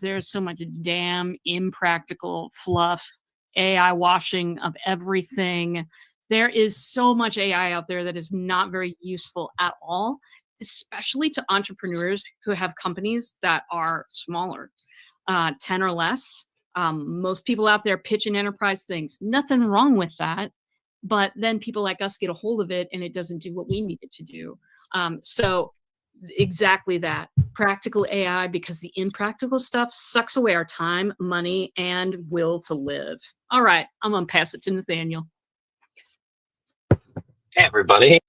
there's so much damn impractical fluff, AI washing of everything. There is so much AI out there that is not very useful at all, especially to entrepreneurs who have companies that are smaller, 10 or less. Most people out there pitching enterprise things, nothing wrong with that. But then people like us get a hold of it and it doesn't do what we need it to do. So exactly that. Practical AI, because the impractical stuff sucks away our time, money, and will to live. All right, I'm going to pass it to Nathaniel. Hey, everybody.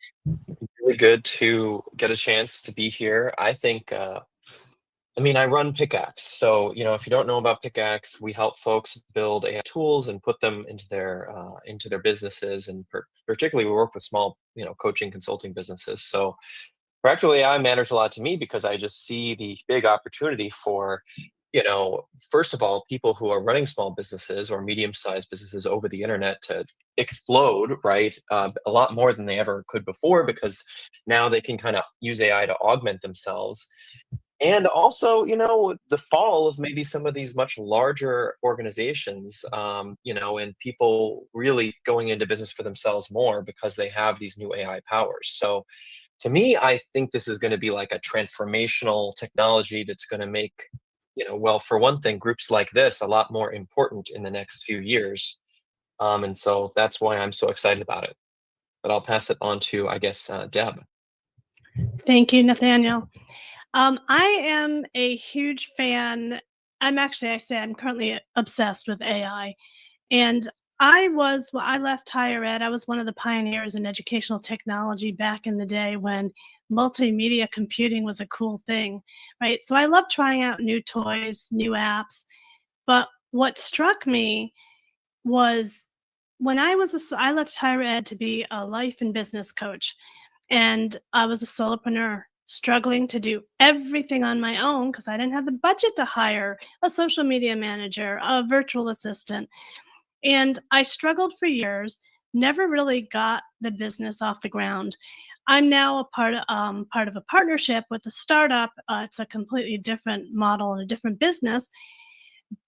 Really good to get a chance to be here. I think, I run Pickaxe. So, if you don't know about Pickaxe, we help folks build AI tools and put them into their businesses. And particularly, we work with small, coaching consulting businesses. So practical AI matters a lot to me because I just see the big opportunity for, first of all, people who are running small businesses or medium-sized businesses over the internet to explode, right? A lot more than they ever could before, because now they can kind of use AI to augment themselves. And also, the fall of maybe some of these much larger organizations, and people really going into business for themselves more because they have these new AI powers. So to me, I think this is going to be like a transformational technology that's going to make, well, for one thing, groups like this a lot more important in the next few years. And so that's why I'm so excited about it. But I'll pass it on to, I guess, Deb. Thank you, Nathaniel. I am a huge fan. I'm currently obsessed with AI. And I left higher ed. I was one of the pioneers in educational technology back in the day when multimedia computing was a cool thing, right? So I love trying out new toys, new apps. But what struck me was when I left higher ed to be a life and business coach, and I was a solopreneur struggling to do everything on my own because I didn't have the budget to hire a social media manager, a virtual assistant. And I struggled for years, never really got the business off the ground. I'm now a part of a partnership with a startup. It's a completely different model and a different business.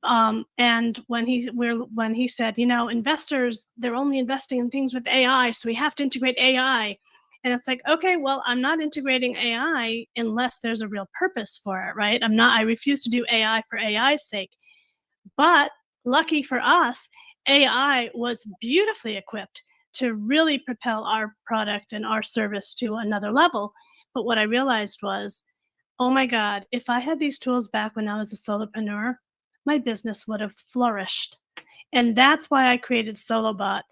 And when he said, investors, they're only investing in things with AI, so we have to integrate AI. And it's like, okay, well, I'm not integrating AI unless there's a real purpose for it, right? I refuse to do AI for AI's sake. But lucky for us, AI was beautifully equipped to really propel our product and our service to another level. But what I realized was, oh my God, if I had these tools back when I was a solopreneur, my business would have flourished. And that's why I created SoloBot.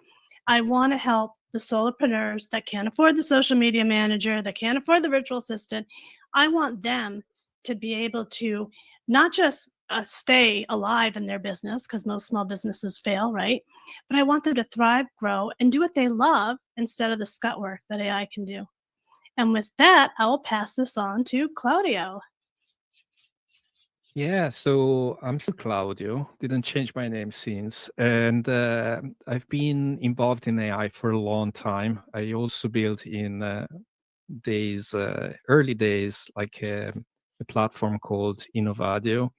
I want to help the solopreneurs that can't afford the social media manager, that can't afford the virtual assistant. I want them to be able to not just stay alive in their business, because most small businesses fail, right? But I want them to thrive, grow, and do what they love instead of the scut work that AI can do. And with that, I will pass this on to Claudio. Yeah, so I'm still Claudio, didn't change my name since. And I've been involved in AI for a long time. I also built in early days, like a platform called Innovadio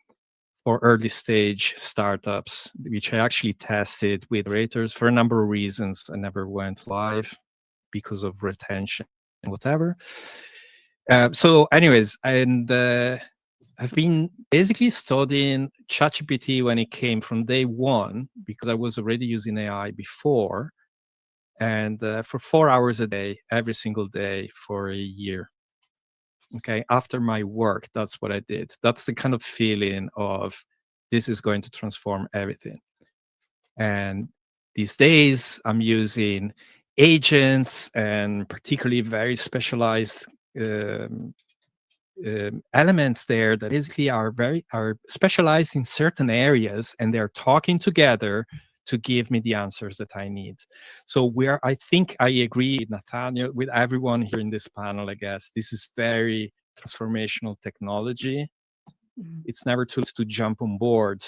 for early stage startups, which I actually tested with operators for a number of reasons. I never went live because of retention and whatever. So anyways, I've been basically studying ChatGPT when it came from day one, because I was already using AI before, and for 4 hours a day, every single day for a year. Okay, after my work, that's what I did. That's the kind of feeling of this is going to transform everything. And these days, I'm using agents and particularly very specialized elements there that basically are specialized in certain areas, and they're talking together to give me the answers that I need. So I think I agree with Nathaniel, with everyone here in this panel, I guess. This is very transformational technology. Mm-hmm. It's never too late to jump on board,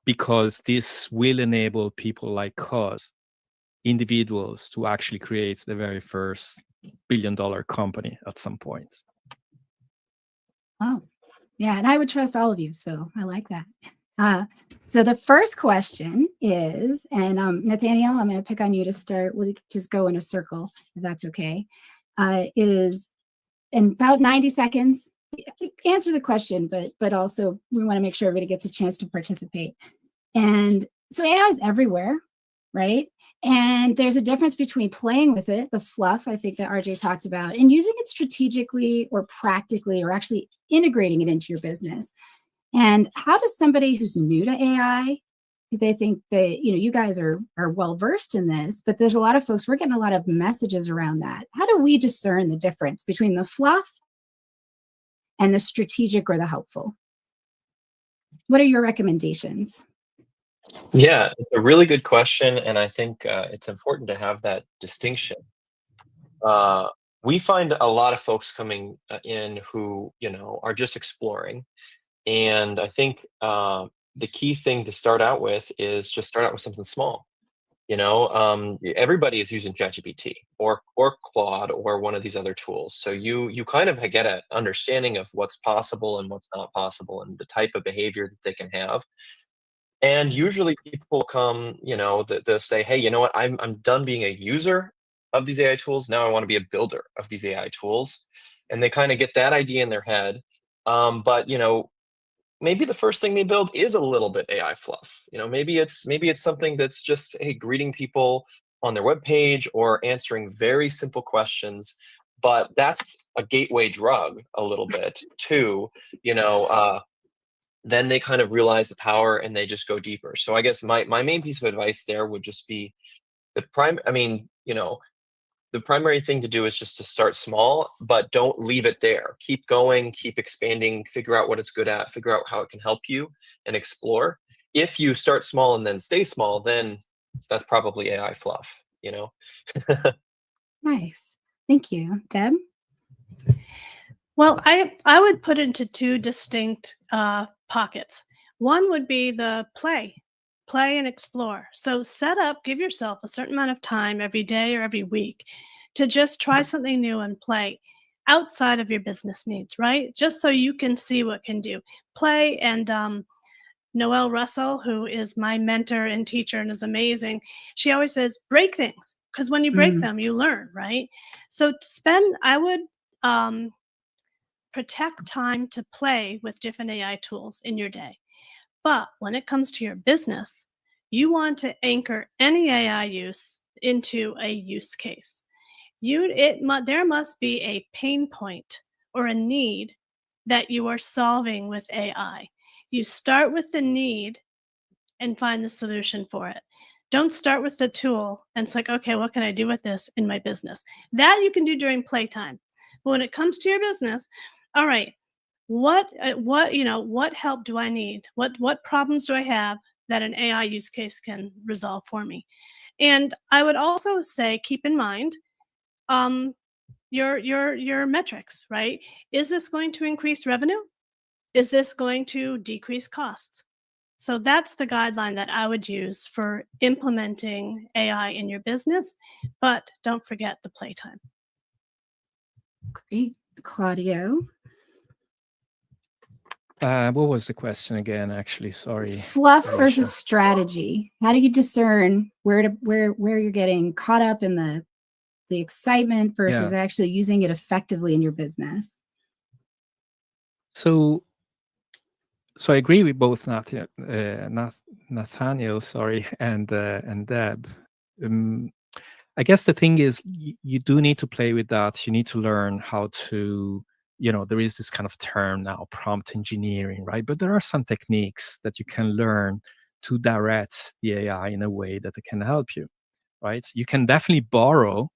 because this will enable people like us, individuals, to actually create the very first billion-dollar company at some point. Oh, Yeah, and I would trust all of you, so I like that. So the first question is, and Nathaniel, I'm going to pick on you to start. We'll just go in a circle, if that's okay. Is in about 90 seconds, answer the question, but also we want to make sure everybody gets a chance to participate. And so AI is everywhere, right? And there's a difference between playing with it, the fluff I think that RJ talked about, and using it strategically or practically or actually integrating it into your business. And how does somebody who's new to AI, because they think that, you guys are well versed in this, but there's a lot of folks, we're getting a lot of messages around that. How do we discern the difference between the fluff and the strategic or the helpful? What are your recommendations? Yeah, it's a really good question, and I think it's important to have that distinction. We find a lot of folks coming in who, are just exploring. And I think the key thing to start out with is just start out with something small. Everybody is using ChatGPT or Claude or one of these other tools. So you kind of get an understanding of what's possible and what's not possible and the type of behavior that they can have. And usually people come, they'll say, hey, you know what? I'm done being a user of these AI tools. Now I want to be a builder of these AI tools. And they kind of get that idea in their head. But maybe the first thing they build is a little bit AI fluff. Maybe it's something that's just, hey, greeting people on their webpage or answering very simple questions. But that's a gateway drug a little bit to, then they kind of realize the power and they just go deeper. So I guess my main piece of advice there would just be the primary thing to do is just to start small, but don't leave it there. Keep going, keep expanding, figure out what it's good at, figure out how it can help you, and explore. If you start small and then stay small, then that's probably AI fluff, Nice. Thank you. Deb? Well, I would put into two distinct pockets. One would be the play and explore. So give yourself a certain amount of time every day or every week to just try something new and play outside of your business needs, right? Just so you can see what can do. Play. And Noelle Russell, who is my mentor and teacher and is amazing, she always says, break things, because when you break them, you learn, right? So I would protect time to play with different AI tools in your day. But when it comes to your business, you want to anchor any AI use into a use case. There must be a pain point or a need that you are solving with AI. You start with the need and find the solution for it. Don't start with the tool and it's like, okay, what can I do with this in my business? That you can do during playtime. But when it comes to your business, all right, what help do I need? What problems do I have that an AI use case can resolve for me? And I would also say, keep in mind your metrics, right? Is this going to increase revenue? Is this going to decrease costs? So that's the guideline that I would use for implementing AI in your business, but don't forget the playtime. Great. Claudio? What was the question again, actually? Sorry. Fluff Alicia. versus strategy. How do you discern where you're getting caught up in the excitement versus actually using it effectively in your business? So I agree with both Nathaniel, and Deb. I guess the thing is, you do need to play with that. You need to learn how to, there is this kind of term now, prompt engineering, right? But there are some techniques that you can learn to direct the AI in a way that it can help you, right? You can definitely borrow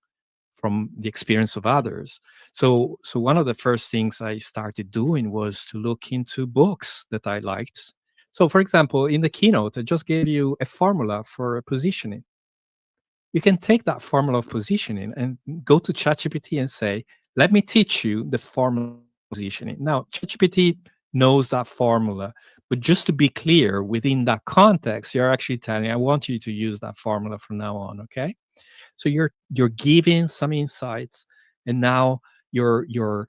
from the experience of others. So one of the first things I started doing was to look into books that I liked. So for example, in the keynote, I just gave you a formula for a positioning. You can take that formula of positioning and go to ChatGPT and say, let me teach you the formula of positioning. Now, ChatGPT knows that formula, but just to be clear, within that context, you're actually telling, I want you to use that formula from now on, okay? So you're giving some insights, and now you're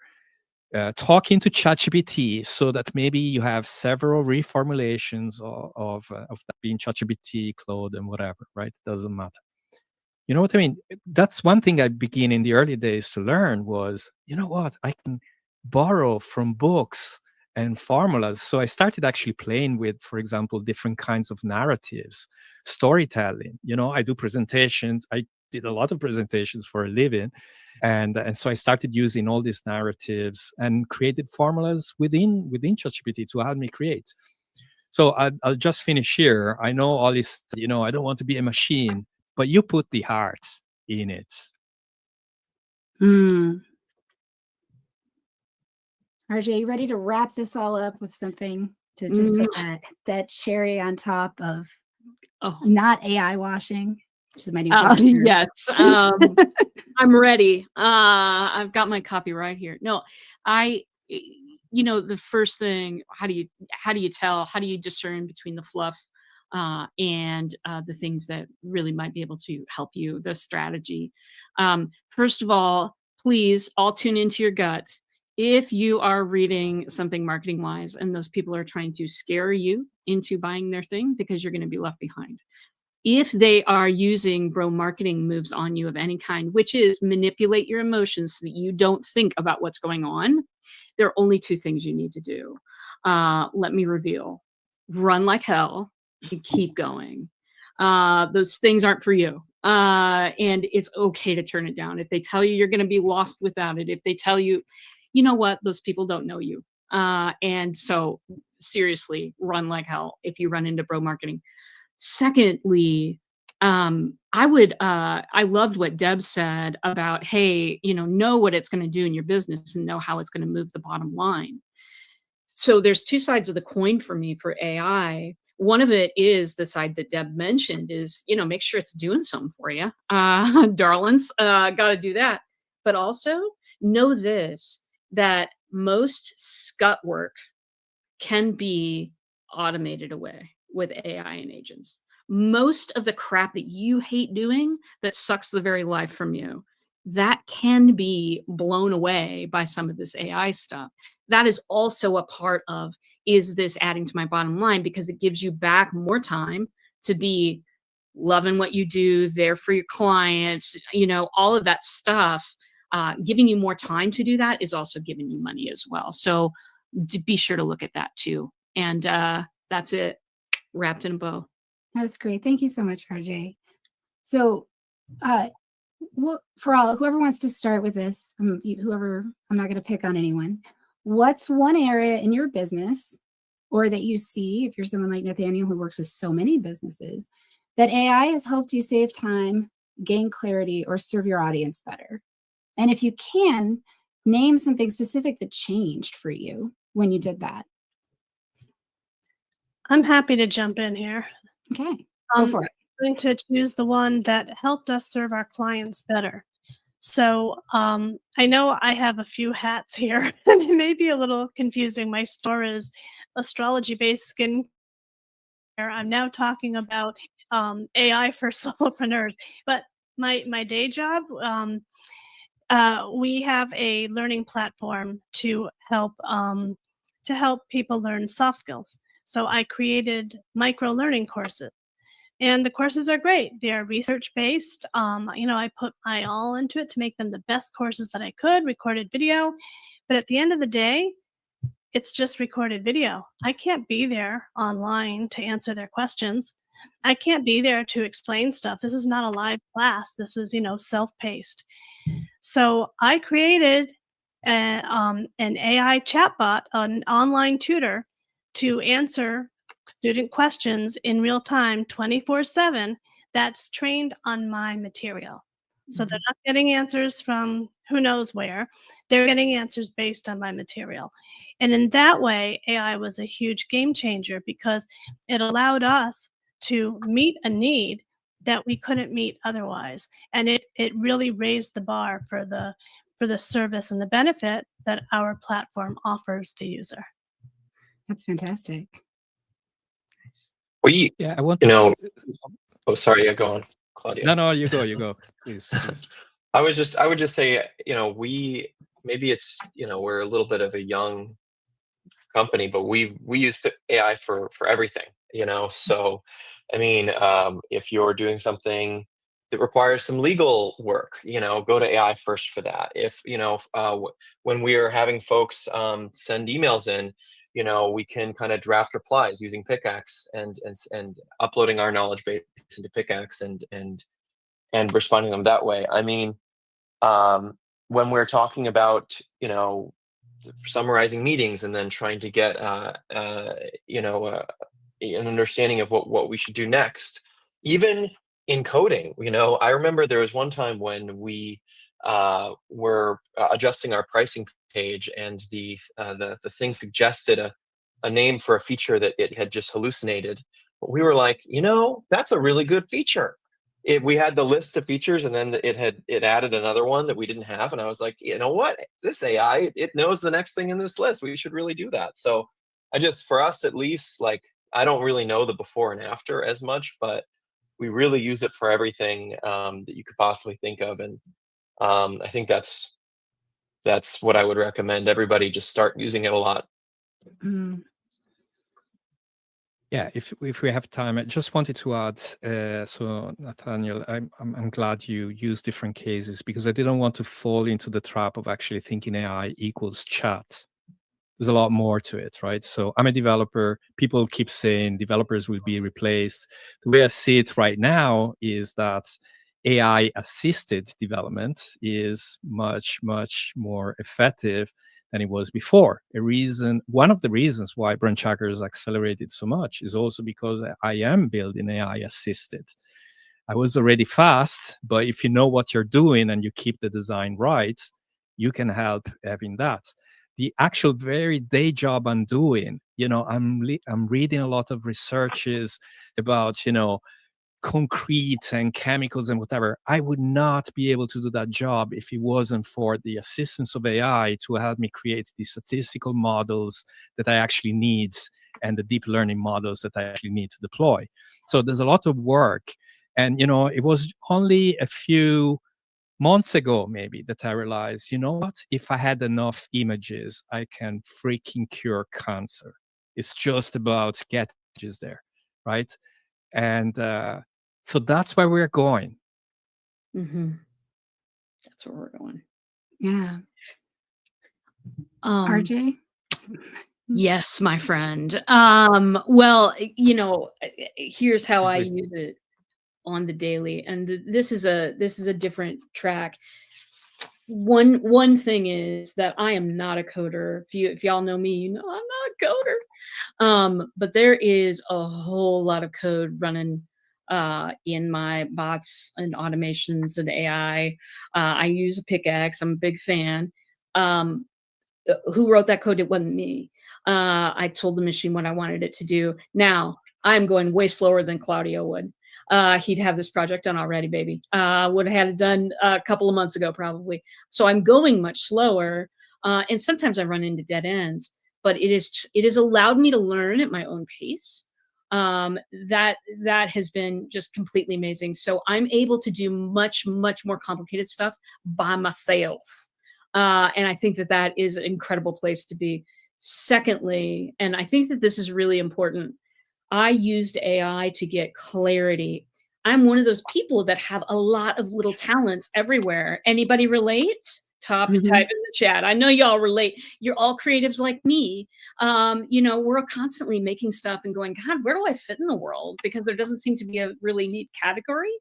talk into ChatGPT so that maybe you have several reformulations of that being ChatGPT, Claude, and whatever, right? Doesn't matter. You know what I mean? That's one thing I began in the early days to learn was, you know what? I can borrow from books and formulas. So I started actually playing with, for example, different kinds of narratives, storytelling. You know, I do presentations. I did a lot of presentations for a living. And so I started using all these narratives and created formulas within ChatGPT to help me create. So I'll just finish here. I know all this, you know, I don't want to be a machine, but you put the heart in it. RJ, you ready to wrap this all up with something to just put that cherry on top of not AI washing? Which is my new favorite. Yes. I'm ready. I've got my copy right here. No, you know, the first thing, how do you discern between the fluff and the things that really might be able to help you, the strategy? First of all, please all tune into your gut. If you are reading something marketing wise and those people are trying to scare you into buying their thing because you're going to be left behind. If they are using bro marketing moves on you of any kind, which is manipulate your emotions so that you don't think about what's going on, there are only two things you need to do. Let me reveal. Run like hell and keep going. Those things aren't for you. And it's okay to turn it down. If they tell you you're going to be lost without it, if they tell you, you know what, those people don't know you. And so seriously, run like hell if you run into bro marketing. Secondly, I loved what Deb said about, hey, you know what it's going to do in your business and know how it's going to move the bottom line. So there's two sides of the coin for me for AI. One of it is the side that Deb mentioned is, you know, make sure it's doing something for you. Darlings, got to do that. But also know this, that most scut work can be automated away with AI and agents. Most of the crap that you hate doing that sucks the very life from you, that can be blown away by some of this AI stuff. That is also a part of, is this adding to my bottom line? Because it gives you back more time to be loving what you do, there for your clients, you know, all of that stuff. Giving you more time to do that is also giving you money as well. So be sure to look at that too. And that's it. Wrapped in a bow. That was great. Thank you so much, RJ. So whoever wants to start with this, I'm not going to pick on anyone. What's one area in your business or that you see, if you're someone like Nathaniel who works with so many businesses, that AI has helped you save time, gain clarity, or serve your audience better? And if you can, name something specific that changed for you when you did that. I'm happy to jump in here. Okay, go for it. I'm going to choose the one that helped us serve our clients better. So I know I have a few hats here, and it may be a little confusing. My store is astrology-based skin care. I'm now talking about AI for solopreneurs. But my day job, we have a learning platform to help people learn soft skills. So I created micro learning courses, and the courses are great. They are research-based. You know, I put my all into it to make them the best courses that I could, recorded video. But at the end of the day, it's just recorded video. I can't be there online to answer their questions. I can't be there to explain stuff. This is not a live class. This is, you know, self-paced. So I created an AI chatbot, an online tutor, to answer student questions in real time 24/7 that's trained on my material. So they're not getting answers from who knows where. They're getting answers based on my material. And in that way, AI was a huge game changer because it allowed us to meet a need that we couldn't meet otherwise. And it really raised the bar for the service and the benefit that our platform offers the user. That's fantastic. Yeah, I want you know. Oh, sorry. Yeah, go on, Claudia. No, you go. Please. I would just say, you know, we maybe it's, we're a little bit of a young company, but we use AI for everything, So, I mean, if you're doing something that requires some legal work, go to AI first for that. If when we are having folks send emails in, we can kind of draft replies using Pickaxe and uploading our knowledge base into Pickaxe and responding them that way. I mean, when we're talking about summarizing meetings and then trying to get an understanding of what we should do next, even in coding, I remember there was one time when we were adjusting our pricing page, and the thing suggested a name for a feature that it had just hallucinated, but we were like, that's a really good feature. We had the list of features, and then it added another one that we didn't have, and I was like, you know what, this AI, it knows the next thing in this list. We should really do that. So for us at least, like, I don't really know the before and after as much, but we really use it for everything that you could possibly think of, and I think that's what I would recommend. Everybody just start using it a lot. Mm. Yeah, if we have time, I just wanted to add. So, Nathaniel, I'm glad you used different cases, because I didn't want to fall into the trap of actually thinking AI equals chat. There's a lot more to it, right? So I'm a developer. People keep saying developers will be replaced. The way I see it right now is that AI-assisted development is much, much more effective than it was before. One of the reasons why branch trackers accelerated so much is also because I am building AI-assisted. I was already fast, but if you know what you're doing and you keep the design right, you can help having that. The actual very day job I'm doing, I'm reading a lot of researches about, concrete and chemicals and whatever. I would not be able to do that job if it wasn't for the assistance of AI to help me create the statistical models that I actually need and the deep learning models that I actually need to deploy. So there's a lot of work. And, it was only a few months ago, maybe, that I realized, you know what? If I had enough images, I can freaking cure cancer. It's just about getting images there, right? And so that's where we're going. Mm-hmm. That's where we're going. Yeah. RJ? Yes, my friend. Well, here's how I use it on the daily, and this is a different track. One thing is that I am not a coder. If y'all know me, I'm not a coder. But there is a whole lot of code running in my bots and automations and AI. I use a pickaxe. I'm a big fan. Who wrote that code? It wasn't me. I told the machine what I wanted it to do. Now I'm going way slower than Claudio would. He'd have this project done already, baby. Would have had it done a couple of months ago, probably. So I'm going much slower. And sometimes I run into dead ends, but it has allowed me to learn at my own pace. That has been just completely amazing. So I'm able to do much, much more complicated stuff by myself. And I think that is an incredible place to be. Secondly, and I think that this is really important, I used AI to get clarity. I'm one of those people that have a lot of little talents everywhere. Anybody relate? Type in the chat. I know y'all relate. You're all creatives like me. We're constantly making stuff and going, God, where do I fit in the world? Because there doesn't seem to be a really neat category.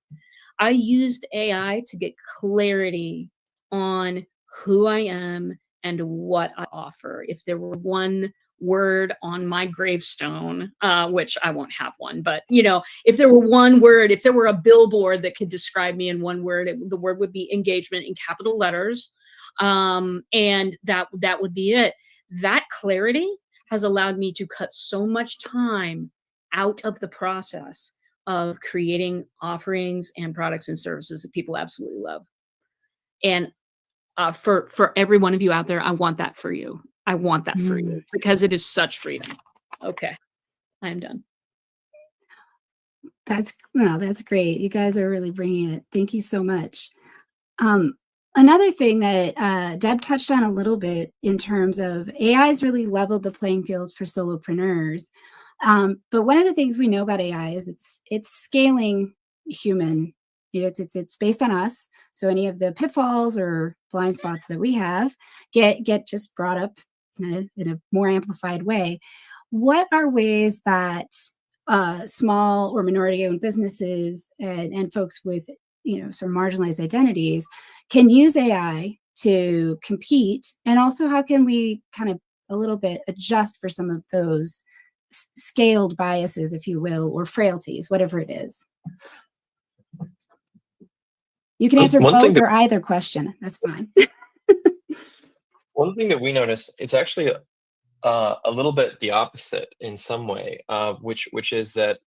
I used AI to get clarity on who I am and what I offer. If there were one word on my gravestone, which I won't have one, but if there were one word, if there were a billboard that could describe me in one word, the word would be engagement in capital letters. And that would be it. That clarity has allowed me to cut so much time out of the process of creating offerings and products and services that people absolutely love. And for every one of you out there, I want that for you. I want that for you because it is such freedom. Okay, I am done. That's great. You guys are really bringing it. Thank you so much. Another thing that Deb touched on a little bit in terms of AI has really leveled the playing field for solopreneurs. But one of the things we know about AI is it's scaling human. It's based on us. So any of the pitfalls or blind spots that we have get just brought up in a more amplified way. What are ways that small or minority-owned businesses and folks with sort of marginalized identities can use AI to compete, and also how can we kind of a little bit adjust for some of those scaled biases, if you will, or frailties, whatever it is? You can answer both or either question. That's fine. One thing that we notice, it's actually a little bit the opposite in some way, which is that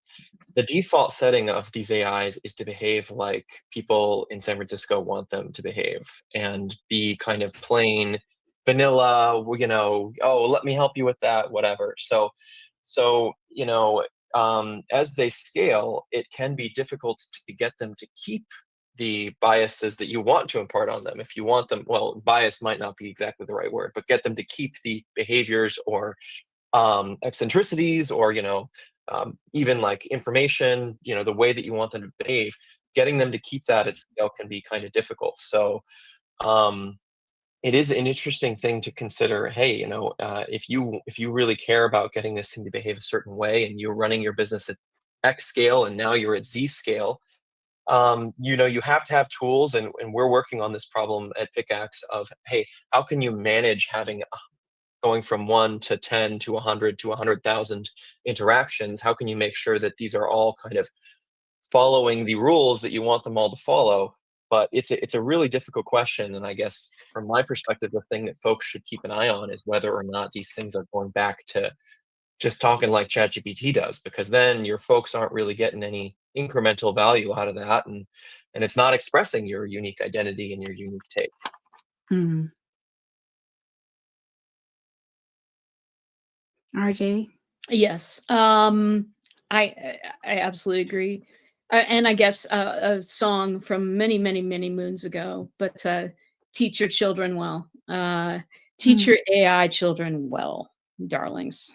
the default setting of these AIs is to behave like people in San Francisco want them to behave and be kind of plain vanilla, oh, let me help you with that, whatever. So as they scale, it can be difficult to get them to keep the biases that you want to impart on them. If you want them, well, bias might not be exactly the right word, but get them to keep the behaviors or eccentricities or even like information, the way that you want them to behave, getting them to keep that at scale can be kind of difficult. So it is an interesting thing to consider. Hey, if you really care about getting this thing to behave a certain way and you're running your business at X scale and now you're at Z scale, you have to have tools, and we're working on this problem at Pickaxe of, hey, how can you manage having going from 1 to 10 to 100 to 100,000 interactions? How can you make sure that these are all kind of following the rules that you want them all to follow? But it's a really difficult question, and I guess from my perspective, the thing that folks should keep an eye on is whether or not these things are going back to just talking like ChatGPT does, because then your folks aren't really getting any incremental value out of that, and it's not expressing your unique identity and your unique take. Mm-hmm. RJ? Yes. I absolutely agree. And I guess a song from many, many, many moons ago, but teach your children well. Teach your AI children well, darlings.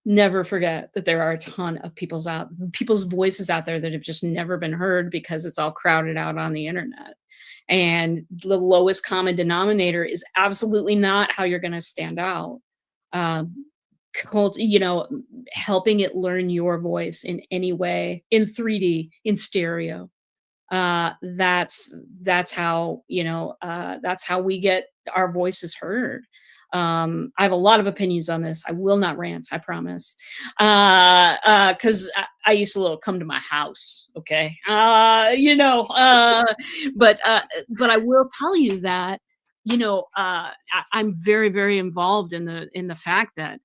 Never forget that there are a ton of people's voices out there that have just never been heard because it's all crowded out on the internet. And the lowest common denominator is absolutely not how you're going to stand out. Helping it learn your voice in any way, in 3D, in stereo. That's how that's how we get our voices heard. I have a lot of opinions on this. I will not rant, I promise. Because I used to come to my house, okay? But I will tell you that I'm very, very involved in the fact that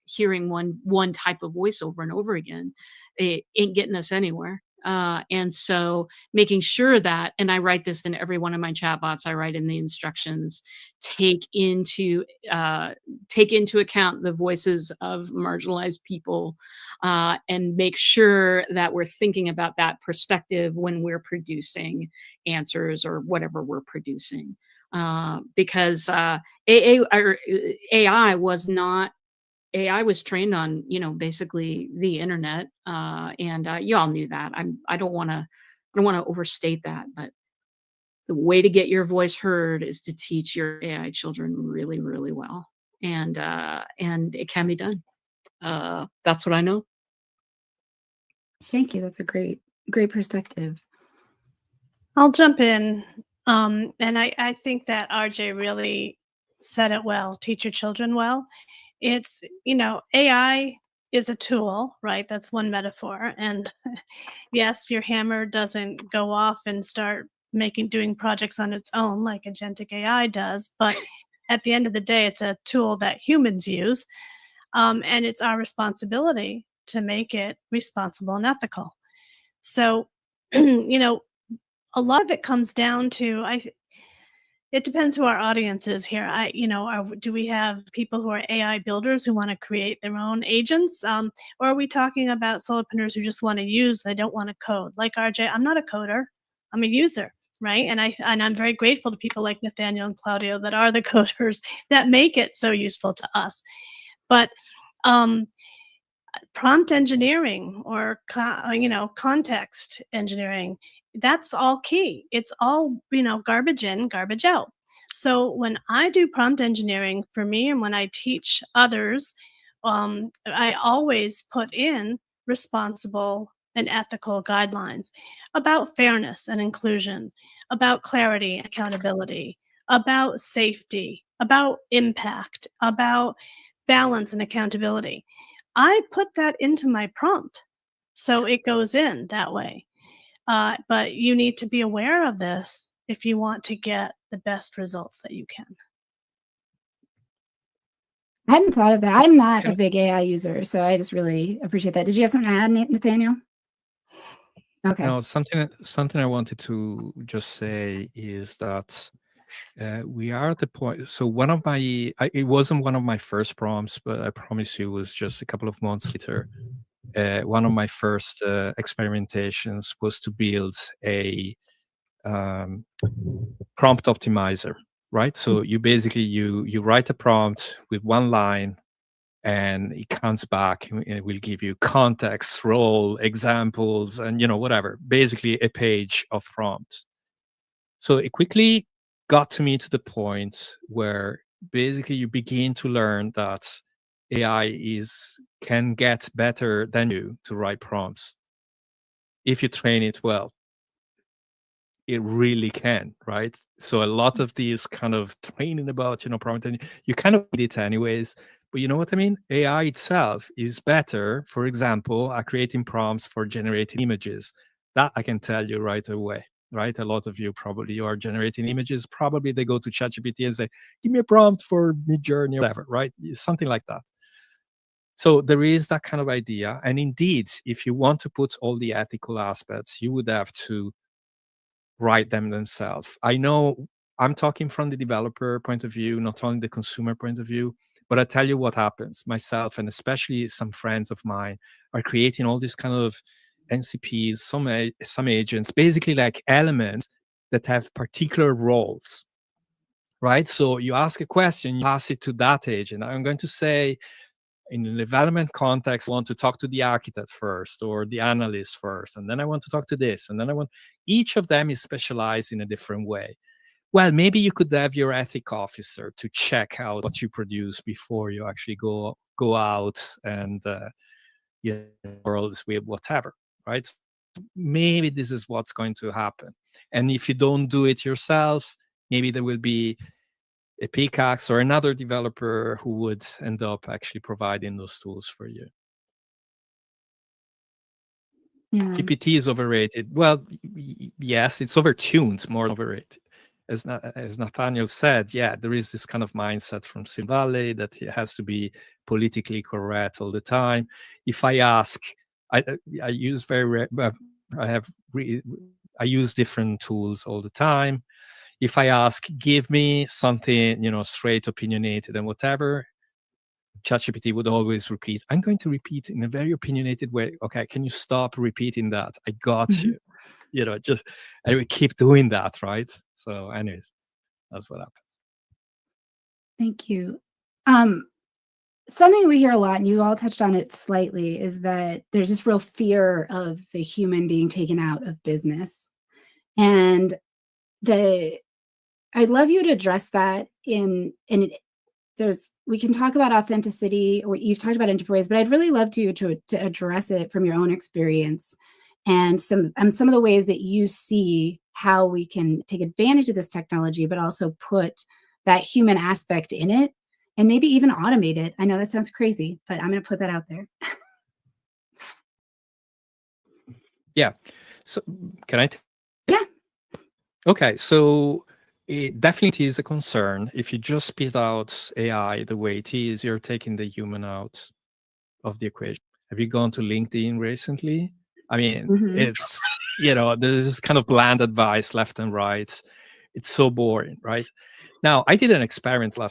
hearing one type of voice over and over again, it ain't getting us anywhere. And so making sure that, and I write this in every one of my chatbots, I write in the instructions, take into account the voices of marginalized people, and make sure that we're thinking about that perspective when we're producing answers or whatever we're producing. Because AI was trained on, basically the internet, and you all knew that. I don't want to overstate that, but the way to get your voice heard is to teach your AI children really, really well, and it can be done. That's what I know. Thank you. That's a great perspective. I'll jump in. And I think that RJ really said it well. Teach your children well. It's, AI is a tool, right? That's one metaphor. And yes, your hammer doesn't go off and start doing projects on its own like agentic AI does. But at the end of the day, it's a tool that humans use. And it's our responsibility to make it responsible and ethical. So, a lot of it comes down to, it depends who our audience is here. Do we have people who are AI builders who want to create their own agents? Or are we talking about solopreneurs who just want to use, they don't want to code? Like RJ, I'm not a coder, I'm a user. right? And I'm very grateful to people like Nathaniel and Claudio that are the coders that make it so useful to us. But prompt engineering or context engineering, that's all key. It's all, garbage in, garbage out. So when I do prompt engineering for me and when I teach others, I always put in responsible and ethical guidelines about fairness and inclusion, about clarity and accountability, about safety, about impact, about balance and accountability. I put that into my prompt, so it goes in that way. But you need to be aware of this if you want to get the best results that you can. I hadn't thought of that. I'm not a Okay. big AI user, so I just really appreciate that. Did you have something to add, Nathaniel? Okay. No, something I wanted to just say is that we are at the point. So one of my, it wasn't one of my first prompts, but I promise you, it was just a couple of months later. One of my first experimentations was to build a prompt optimizer, right? So you basically you write a prompt with one line, and it comes back and it will give you context, role, examples, and whatever. Basically, a page of prompts. So it quickly got to me to the point where basically you begin to learn that AI can get better than you to write prompts if you train it well. It really can, right? So a lot of these kind of training about, prompt, and you kind of need it anyways. But you know what I mean? AI itself is better, for example, at creating prompts for generating images. That I can tell you right away, right? A lot of you probably are generating images. Probably they go to ChatGPT and say, give me a prompt for Midjourney or whatever, right? Something like that. So there is that kind of idea. And indeed, if you want to put all the ethical aspects, you would have to write them themselves. I know I'm talking from the developer point of view, not only the consumer point of view, but I tell you what happens. Myself and especially some friends of mine are creating all these kind of MCPs, some agents, basically like elements that have particular roles, right? So you ask a question, you pass it to that agent. I'm going to say, in the development context, I want to talk to the architect first or the analyst first, and then I want to talk to this, and then each of them is specialized in a different way. Well, maybe you could have your ethic officer to check out what you produce before you actually go out and worlds with whatever, right? Maybe this is what's going to happen. And if you don't do it yourself, maybe there will be a pickaxe or another developer who would end up actually providing those tools for you. Yeah. GPT is overrated. Well, yes, it's overtuned, more overrated. As Nathaniel said, yeah, there is this kind of mindset from Silicon Valley that it has to be politically correct all the time. If I ask, I use I use different tools all the time. If I ask, give me something, straight, opinionated, and whatever, ChatGPT would always repeat, I'm going to repeat in a very opinionated way. Okay, can you stop repeating that? I got you. Just I would keep doing that, right? So, anyways, that's what happens. Thank you. Something we hear a lot, and you all touched on it slightly, is that there's this real fear of the human being taken out of business. And I'd love you to address that we can talk about authenticity, or you've talked about it in different ways, but I'd really love to address it from your own experience and some of the ways that you see how we can take advantage of this technology, but also put that human aspect in it and maybe even automate it. I know that sounds crazy, but I'm going to put that out there. Yeah. So can I? Yeah. Okay. So it definitely is a concern. If you just spit out AI the way it is, you're taking the human out of the equation. Have you gone to LinkedIn recently? I mean, it's, there's this kind of bland advice left and right. It's so boring, right? Now, I did an experiment I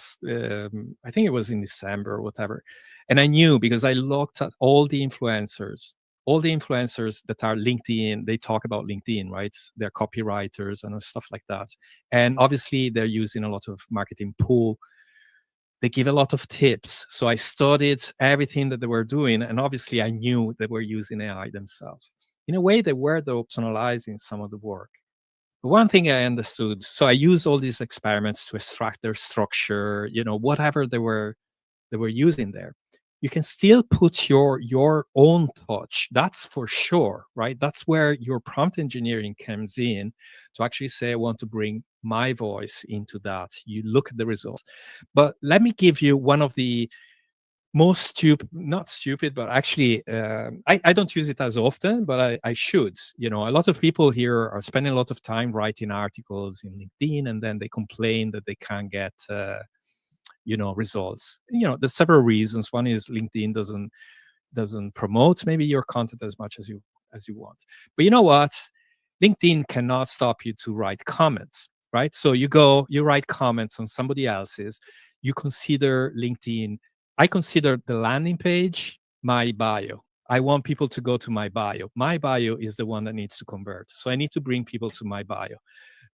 think it was in December or whatever. And I knew, because I looked at all the influencers all the influencers that are LinkedIn, they talk about LinkedIn, right? They're copywriters and stuff like that. And obviously they're using a lot of marketing pool. They give a lot of tips. So I studied everything that they were doing. And obviously I knew they were using AI themselves. In a way, they were optionalizing some of the work. But one thing I understood, so I used all these experiments to extract their structure, whatever they were using there. You can still put your own touch. That's for sure, right? That's where your prompt engineering comes in to actually say, I want to bring my voice into that. You look at the results. But let me give you one of the most stupid, not stupid, but actually, I don't use it as often, but I should. A lot of people here are spending a lot of time writing articles in LinkedIn, and then they complain that they can't get results. There's several reasons. One is LinkedIn doesn't promote maybe your content as much as you want. But you know what? LinkedIn cannot stop you to write comments, right? So you write comments on somebody else's. You consider LinkedIn. I consider the landing page my bio. I want people to go to my bio. My bio is the one that needs to convert. So I need to bring people to my bio.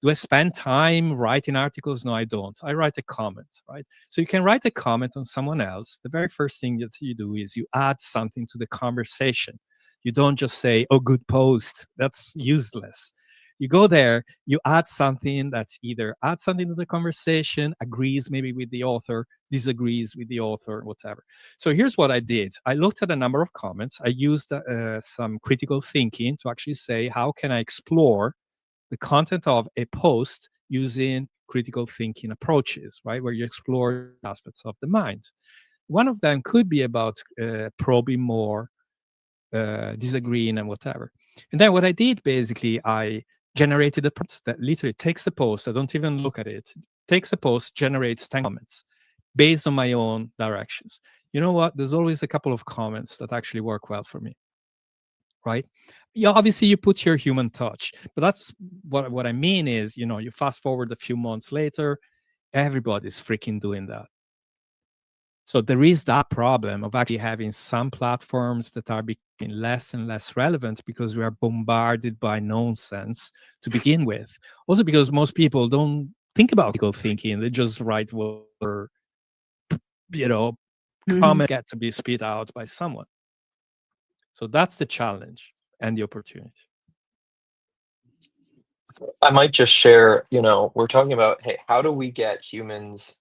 Do I spend time writing articles? No, I don't. I write a comment, right? So you can write a comment on someone else. The very first thing that you do is you add something to the conversation. You don't just say, oh, good post. That's useless. You go there, you add something that's either adds something to the conversation, agrees maybe with the author, disagrees with the author, whatever. So here's what I did. I looked at a number of comments. I used some critical thinking to actually say, how can I explore the content of a post using critical thinking approaches, right? Where you explore aspects of the mind. One of them could be about probing more, disagreeing and whatever. And then what I did, basically, I generated a prompt that literally takes a post. I don't even look at it. Takes a post, generates 10 comments based on my own directions. You know what? There's always a couple of comments that actually work well for me, right? Yeah, obviously you put your human touch, but that's what I mean is, you fast forward a few months later, everybody's freaking doing that. So there is that problem of actually having some platforms that are becoming less and less relevant because we are bombarded by nonsense to begin with. Also because most people don't think about critical thinking. They just write whatever, comment get to be spit out by someone. So that's the challenge and the opportunity. I might just share, we're talking about, hey, how do we get humans,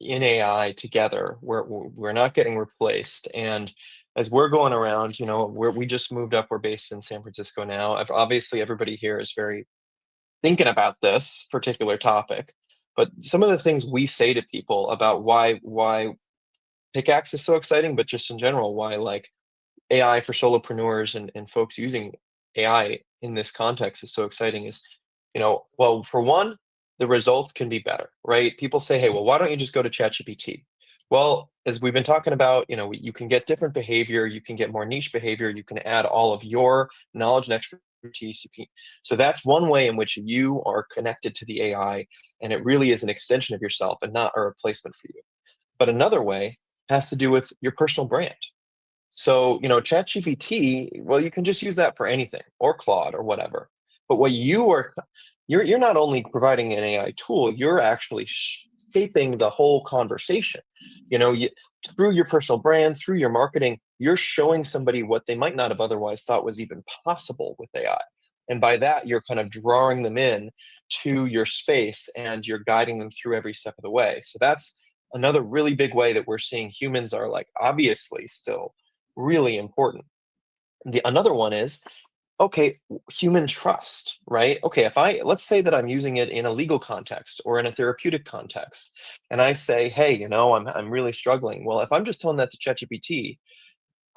in AI together? We're not getting replaced. And as we're going around, we just moved up. We're based in San Francisco now. Obviously, everybody here is very thinking about this particular topic. But some of the things we say to people about why Pickaxe is so exciting, but just in general, why like AI for solopreneurs and folks using AI in this context is so exciting is, well, for one, the results can be better, right? People say, hey, well, why don't you just go to ChatGPT? Well, as we've been talking about, you can get different behavior, you can get more niche behavior, you can add all of your knowledge and expertise. So that's one way in which you are connected to the AI, and it really is an extension of yourself and not a replacement for you. But another way has to do with your personal brand. So, ChatGPT, well, you can just use that for anything, or Claude or whatever. But what you're not only providing an AI tool, you're actually shaping the whole conversation. Through your personal brand, through your marketing, you're showing somebody what they might not have otherwise thought was even possible with AI. And by that, you're kind of drawing them in to your space and you're guiding them through every step of the way. So that's another really big way that we're seeing humans are like obviously still really important. Another one is, okay, human trust, right? Okay, let's say that I'm using it in a legal context or in a therapeutic context, and I say, hey, I'm really struggling. Well, if I'm just telling that to ChatGPT,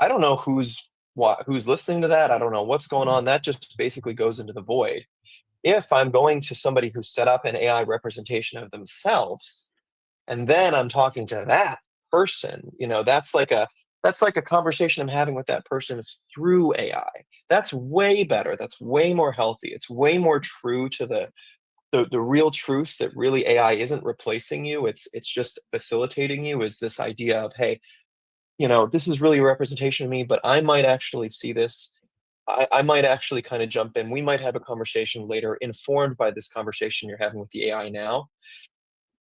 I don't know who's listening to that. I don't know what's going on. That just basically goes into the void. If I'm going to somebody who's set up an AI representation of themselves, and then I'm talking to that person, that's like a conversation I'm having with that person through AI. That's way better. That's way more healthy. It's way more true to the real truth that really AI isn't replacing you. It's just facilitating you, is this idea of, hey, this is really a representation of me, but I might actually see this. I might actually kind of jump in. We might have a conversation later informed by this conversation you're having with the AI now.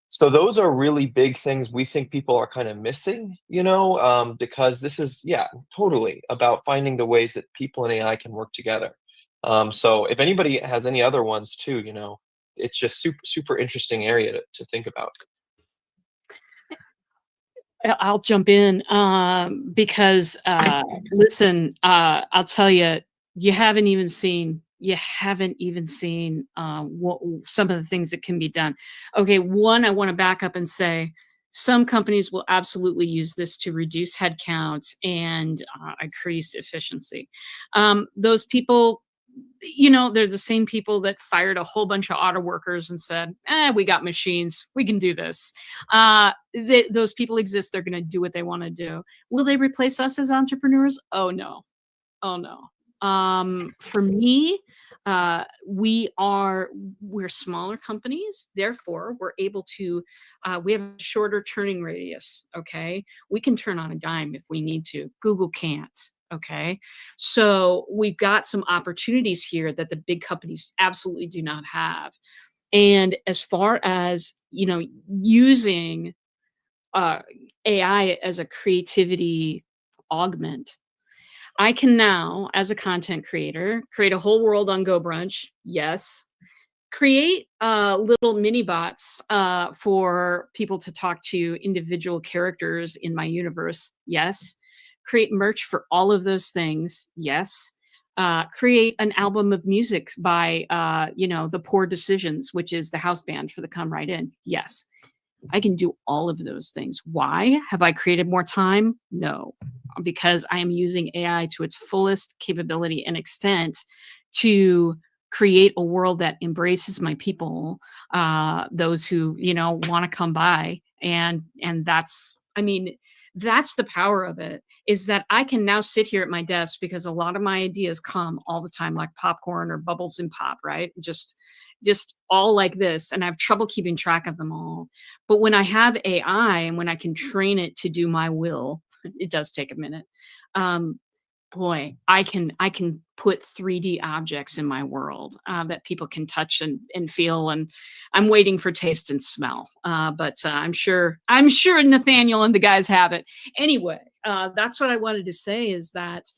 So those are really big things we think people are kind of missing, because this is, yeah, totally about finding the ways that people and AI can work together. So if anybody has any other ones too, it's just super, super interesting area to think about. I'll jump in because listen, I'll tell you, you haven't even seen what some of the things that can be done. Okay, one, I want to back up and say some companies will absolutely use this to reduce headcount and increase efficiency. Those people, they're the same people that fired a whole bunch of auto workers and said, we got machines, we can do this. Those people exist. They're going to do what they want to do. Will they replace us as entrepreneurs? Oh, no. Oh, no. For me, we're smaller companies. Therefore, we're able to, we have a shorter turning radius. Okay. We can turn on a dime if we need to. Google can't. Okay. So we've got some opportunities here that the big companies absolutely do not have. And as far as, using AI as a creativity augment, I can now, as a content creator, create a whole world on Go Brunch. Yes. Create little mini bots for people to talk to individual characters in my universe. Yes. Create merch for all of those things. Yes. Create an album of music by, the Poor Decisions, which is the house band for the Come Right In. Yes. I can do all of those things. Why? Have I created more time? No, because I am using AI to its fullest capability and extent to create a world that embraces my people, those who, want to come by. And that's the power of it, is that I can now sit here at my desk because a lot of my ideas come all the time, like popcorn or bubbles in pop, right? Just all like this. And I have trouble keeping track of them all. But when I have AI and when I can train it to do my will, it does take a minute. Boy, I can put 3D objects in my world that people can touch and feel, and I'm waiting for taste and smell. But I'm sure Nathaniel and the guys have it. Anyway, that's what I wanted to say, is that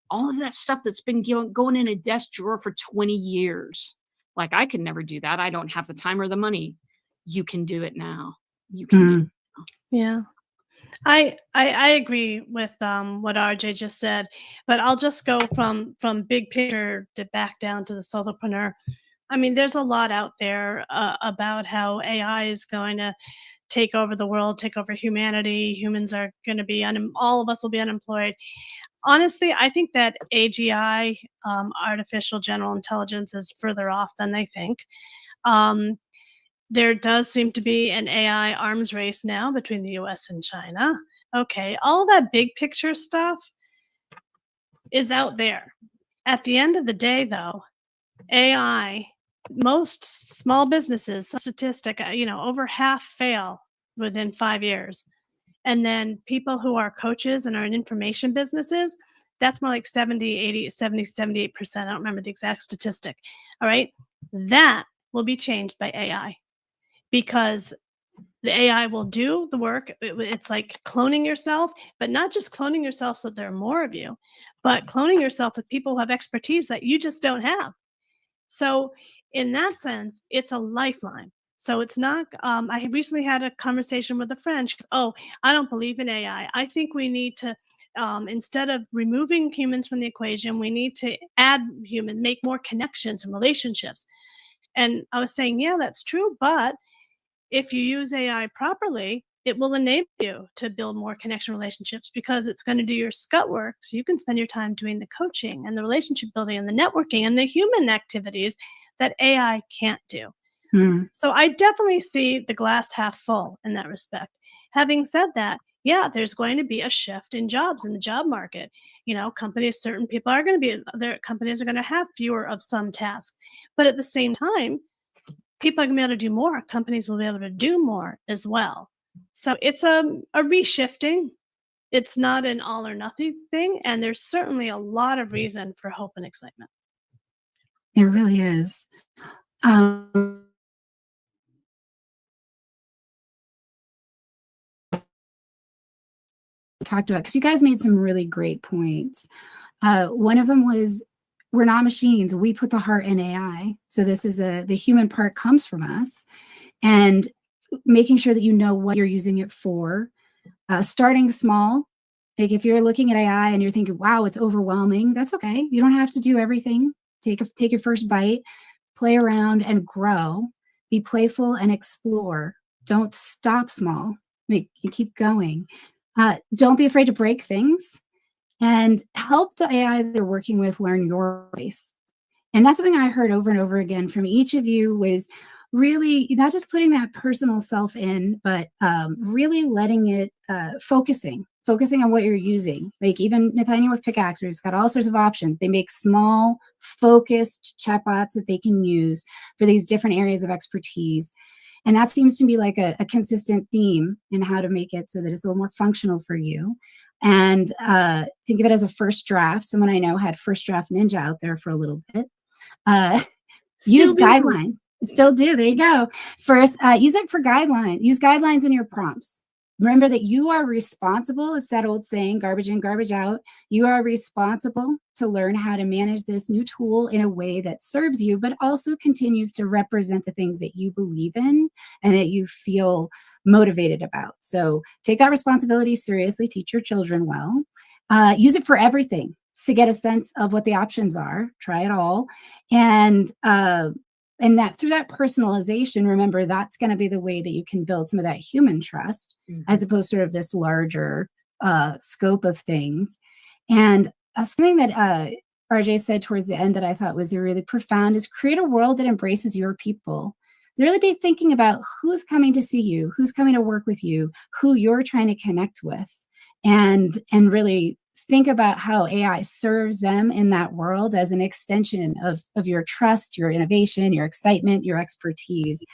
all of that stuff that's been going in a desk drawer for 20 years, like I could never do that. I don't have the time or the money. You can do it now. You can do it now. Yeah. I agree with what RJ just said, but I'll just go from big picture to back down to the solopreneur. I mean, there's a lot out there about how AI is going to take over the world, take over humanity. Humans are going to be all of us will be unemployed. Honestly, I think that AGI, artificial general intelligence, is further off than they think. There does seem to be an AI arms race now between the US and China. Okay, all that big picture stuff is out there. At the end of the day, though, AI, most small businesses, statistic, over half fail within 5 years. And then people who are coaches and are in information businesses, that's more like 70, 80, 70, 78%. I don't remember the exact statistic. All right. That will be changed by AI, because the AI will do the work. It's like cloning yourself, but not just cloning yourself so there are more of you, but cloning yourself with people who have expertise that you just don't have. So in that sense, it's a lifeline. So it's not, I recently had a conversation with a friend. She goes, oh, I don't believe in AI. I think we need to, instead of removing humans from the equation, we need to add human, make more connections and relationships. And I was saying, yeah, that's true. But if you use AI properly, it will enable you to build more connection relationships, because it's going to do your scut work. So you can spend your time doing the coaching and the relationship building and the networking and the human activities that AI can't do. So I definitely see the glass half full in that respect. Having said that, yeah, there's going to be a shift in jobs in the job market. Companies, certain people are going to be, their companies are going to have fewer of some tasks. But at the same time, people are going to be able to do more. Companies will be able to do more as well. So it's a reshifting. it's not an all or nothing thing, and there's certainly a lot of reason for hope and excitement. It really is. Um, talked about, because you guys made some really great points. One of them was, we're not machines. We put the heart in AI. So this is the human part comes from us, and making sure that you know what you're using it for. Starting small. Like if you're looking at AI and you're thinking, wow, it's overwhelming, that's okay. You don't have to do everything. Take your first bite, play around and grow. Be playful and explore. Don't stop small. You keep going. Don't be afraid to break things, and help the AI they're working with learn your voice. And that's something I heard over and over again from each of you, was really not just putting that personal self in, but really letting it, focusing on what you're using. Like even Nathaniel with Pickaxe, where he's got all sorts of options. They make small, focused chatbots that they can use for these different areas of expertise. And that seems to be like a consistent theme in how to make it so that it's a little more functional for you. And think of it as a first draft. Someone I know had First Draft Ninja out there for a little bit. Use guidelines. Still do. There you go. First, use it for guidelines. Use guidelines in your prompts. Remember that you are responsible. It's that old saying, garbage in, garbage out. You are responsible to learn how to manage this new tool in a way that serves you, but also continues to represent the things that you believe in and that you feel motivated about. So take that responsibility seriously. Teach your children well. Use it for everything to get a sense of what the options are. Try it all. And that through that personalization, remember, that's going to be the way that you can build some of that human trust, as opposed to sort of this larger scope of things. And something that RJ said towards the end that I thought was really profound is create a world that embraces your people. So really be thinking about who's coming to see you, who's coming to work with you, who you're trying to connect with, and really think about how AI serves them in that world as an extension of your trust, your innovation, your excitement, your expertise.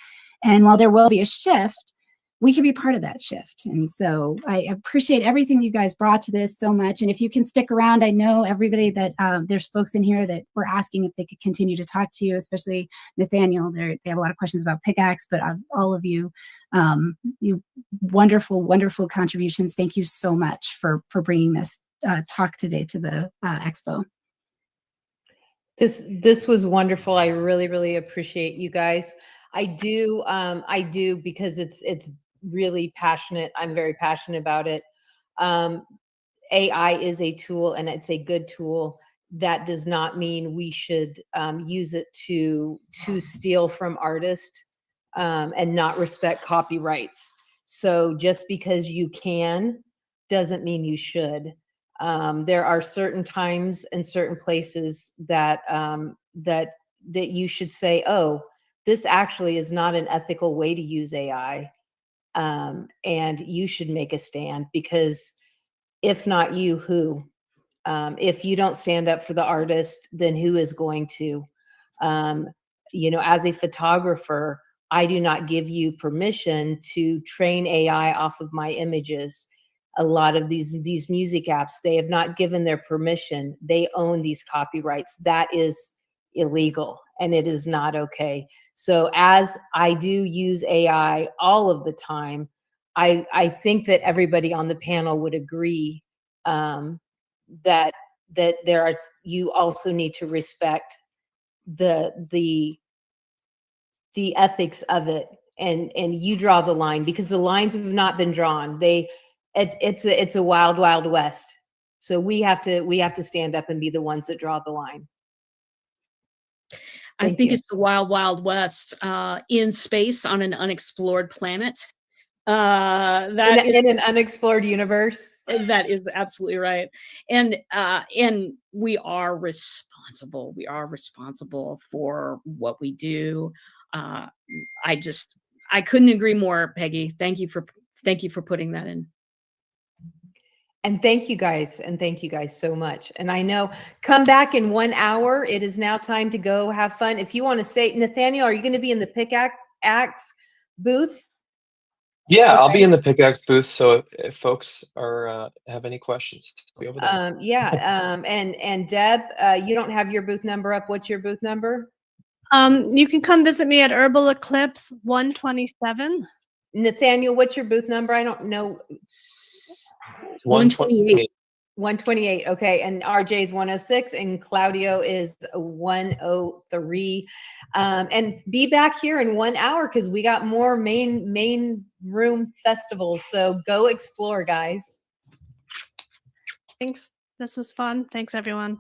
And while there will be a shift, we can be part of that shift. And so I appreciate everything you guys brought to this so much. And if you can stick around, I know everybody that there's folks in here that were asking if they could continue to talk to you, especially Nathaniel. They have a lot of questions about Pickaxe, but all of you, you wonderful, wonderful contributions. Thank you so much for bringing this talk today to the expo. This was wonderful. I really, really appreciate you guys. I do because it's really passionate. I'm very passionate about it. AI is a tool, and it's a good tool. That does not mean we should use it to steal from artists and not respect copyrights. So just because you can doesn't mean you should. There are certain times and certain places that that you should say, oh, this actually is not an ethical way to use AI. And you should make a stand, because if not you, who? If you don't stand up for the artist, then who is going to? You know, as a photographer, I do not give you permission to train AI off of my images. A lot of these music apps, they have not given their permission. They own these copyrights. That is illegal, and it is not okay. So as I do use AI all of the time, I think that everybody on the panel would agree that there are, you also need to respect the ethics of it, and you draw the line, because the lines have not been drawn. It's a wild, wild west. So we have to stand up and be the ones that draw the line. I think it's the wild, wild west in space on an unexplored planet. In an unexplored universe. That is absolutely right. And we are responsible. We are responsible for what we do. I couldn't agree more, Peggy. Thank you for putting that in. And thank you guys. And thank you guys so much. And I know, come back in 1 hour. It is now time to go have fun. If you want to stay, Nathaniel, are you going to be in the Pickaxe booth? Yeah, I'll be Okay. in the pickaxe booth. So if folks are have any questions, I'll be over there. Yeah. And Deb, you don't have your booth number up. What's your booth number? You can come visit me at Herbal Eclipse 127. Nathaniel, what's your booth number? I don't know. 128. 128. Okay. And RJ is 106 and Claudio is 103. And be back here in 1 hour because we got more main room festivals. So go explore, guys. Thanks. This was fun. Thanks, everyone.